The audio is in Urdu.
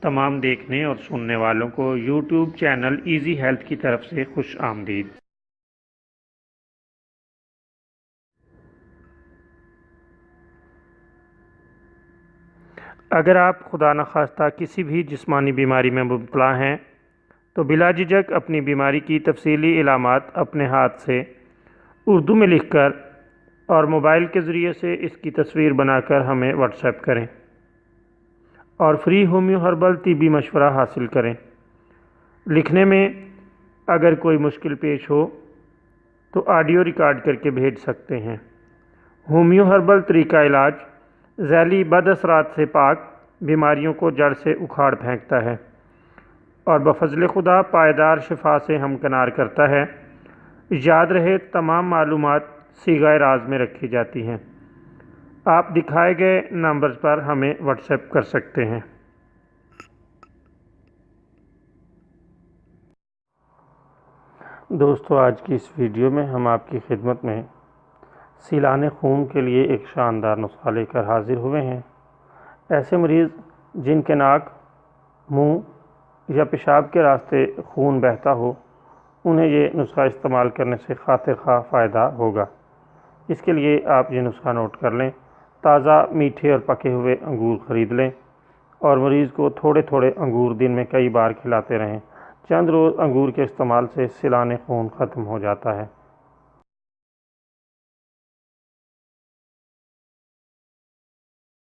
تمام دیکھنے اور سننے والوں کو یوٹیوب چینل ایزی ہیلتھ کی طرف سے خوش آمدید۔ اگر آپ خدا نخواستہ کسی بھی جسمانی بیماری میں مبتلا ہیں تو بلا جھجک اپنی بیماری کی تفصیلی علامات اپنے ہاتھ سے اردو میں لکھ کر اور موبائل کے ذریعے سے اس کی تصویر بنا کر ہمیں واٹس ایپ کریں اور فری ہومیو ہربل طبی مشورہ حاصل کریں۔ لکھنے میں اگر کوئی مشکل پیش ہو تو آڈیو ریکارڈ کر کے بھیج سکتے ہیں۔ ہومیو ہربل طریقہ علاج ذیلی بد اثرات سے پاک بیماریوں کو جڑ سے اکھاڑ پھینکتا ہے اور بفضل خدا پائیدار شفا سے ہمکنار کرتا ہے۔ یاد رہے تمام معلومات صیغہ راز میں رکھی جاتی ہیں۔ آپ دکھائے گئے نمبرز پر ہمیں واٹس ایپ کر سکتے ہیں۔ دوستو، آج کی اس ویڈیو میں ہم آپ کی خدمت میں سیلان خون کے لیے ایک شاندار نسخہ لے کر حاضر ہوئے ہیں۔ ایسے مریض جن کے ناک، منہ یا پیشاب کے راستے خون بہتا ہو، انہیں یہ نسخہ استعمال کرنے سے خاطر خواہ فائدہ ہوگا۔ اس کے لیے آپ یہ نسخہ نوٹ کر لیں۔ تازہ میٹھے اور پکے ہوئے انگور خرید لیں اور مریض کو تھوڑے تھوڑے انگور دن میں کئی بار کھلاتے رہیں۔ چند روز انگور کے استعمال سے سیلان خون ختم ہو جاتا ہے۔